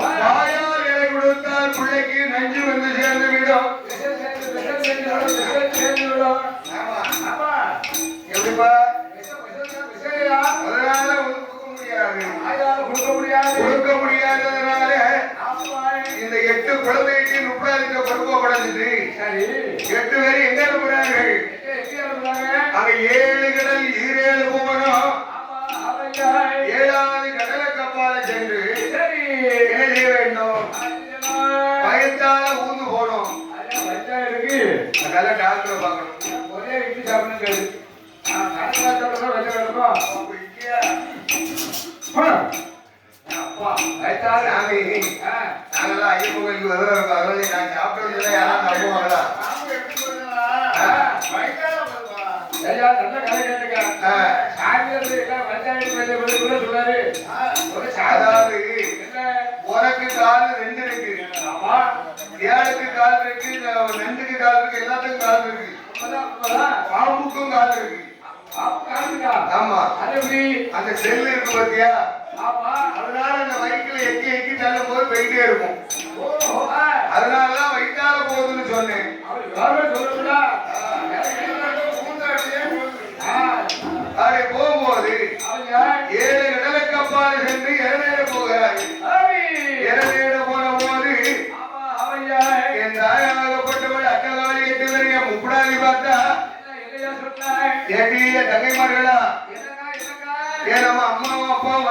தாயார் இலை கொடுத்தால் பிள்ளைக்கு நஞ்சு வந்து சேர்ந்து விடும். எப்படிப்பா? அதனால கொடுக்க முடியாததுனால இந்த 8 குழந்தைக்கு 30 பருவம் படைஞ்சிட்டு 8 பேர் எங்க இருக்கிறார்கள்? அங்க 7 கடல் 7 போகணும். 7வது கடலை கப்பால சென்று என்ன செய்ய வேண்டும்? பயத்தால ஊந்து போனோம். அதெல்லாம் டாக்டரை பார்க்கணும். ஒரே இட்லி சாப்பிடணும். நாங்கெல்லாம் ஐயப்ப கோயிலுக்கு வருவாங்க. நான் சாப்பிட்டு யாரும் நம்புவாங்களா? அதாவது உனக்கு கால் 2 இருக்கு, ஏழுக்கு கால் இருக்கு, நண்டுக்கு கால் இருக்கு, எல்லாத்துக்கும் கால் இருக்கு, பாம்புக்கும் கால் இருக்கு. ஆமா, அந்த செல் இருக்கு பாத்தியா? அதனால அந்த வயிற்றுல எக்கி எக்கி தள்ளும் போது போயிட்டே இருக்கும். அதனாலதான் வயிற்றால போகுதுன்னு சொன்னேன். அப்படி போகும்போது 7 கடலுக்கப்பால சென்று இறநேட போகிறாய். இறநேட போன போது என் தாயாகப்பட்டவள் அட்டகாலி 8 பேரைய முப்படாதி பார்த்தா ஏட்டிய தங்கைமார்களா, ஏன் நம்ம அம்மாவும் அப்பாவும்